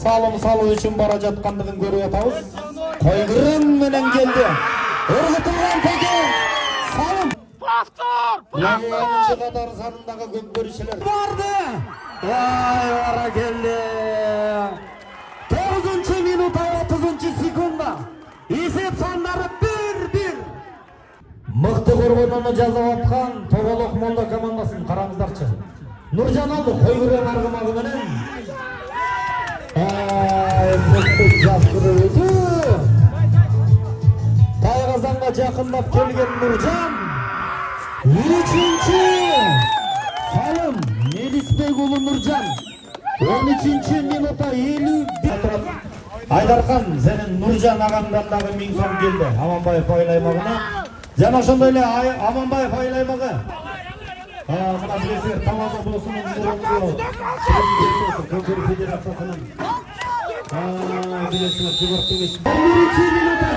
салым салуу үчүн бара жаткандыгын көрүп атабыз. Койгурун менен келди. Өргүтүлгөн теке салым. Повтор! Birinci kadar sanındaki gökbörüşler vardı. Vay vara geldi. 9. minuta 30. sekunda. Esep sanları 1-1. Mıktı korgonunu жазып atkan Tobolok Molda komandaсын караңыздарчы. Нуржан алды койгурен аргымагы менен. Мыкты жазгырып өтү. Тайгазанга жакындап келген Нуржан. 3-cü salım Melisbek ulu Nurcan 13-cü minuta 51. Aydarхан senin Nurcan ağamdandagı 1000 so'm geldi Amanbayev aylaymagına. Jana ошондой эле Amanbayev aylaymагы. Мына билесиңер Тамаза болсунун мурунку Көкөр федерациясынын билесиңер Жогорку кеңеш 11-cü minuta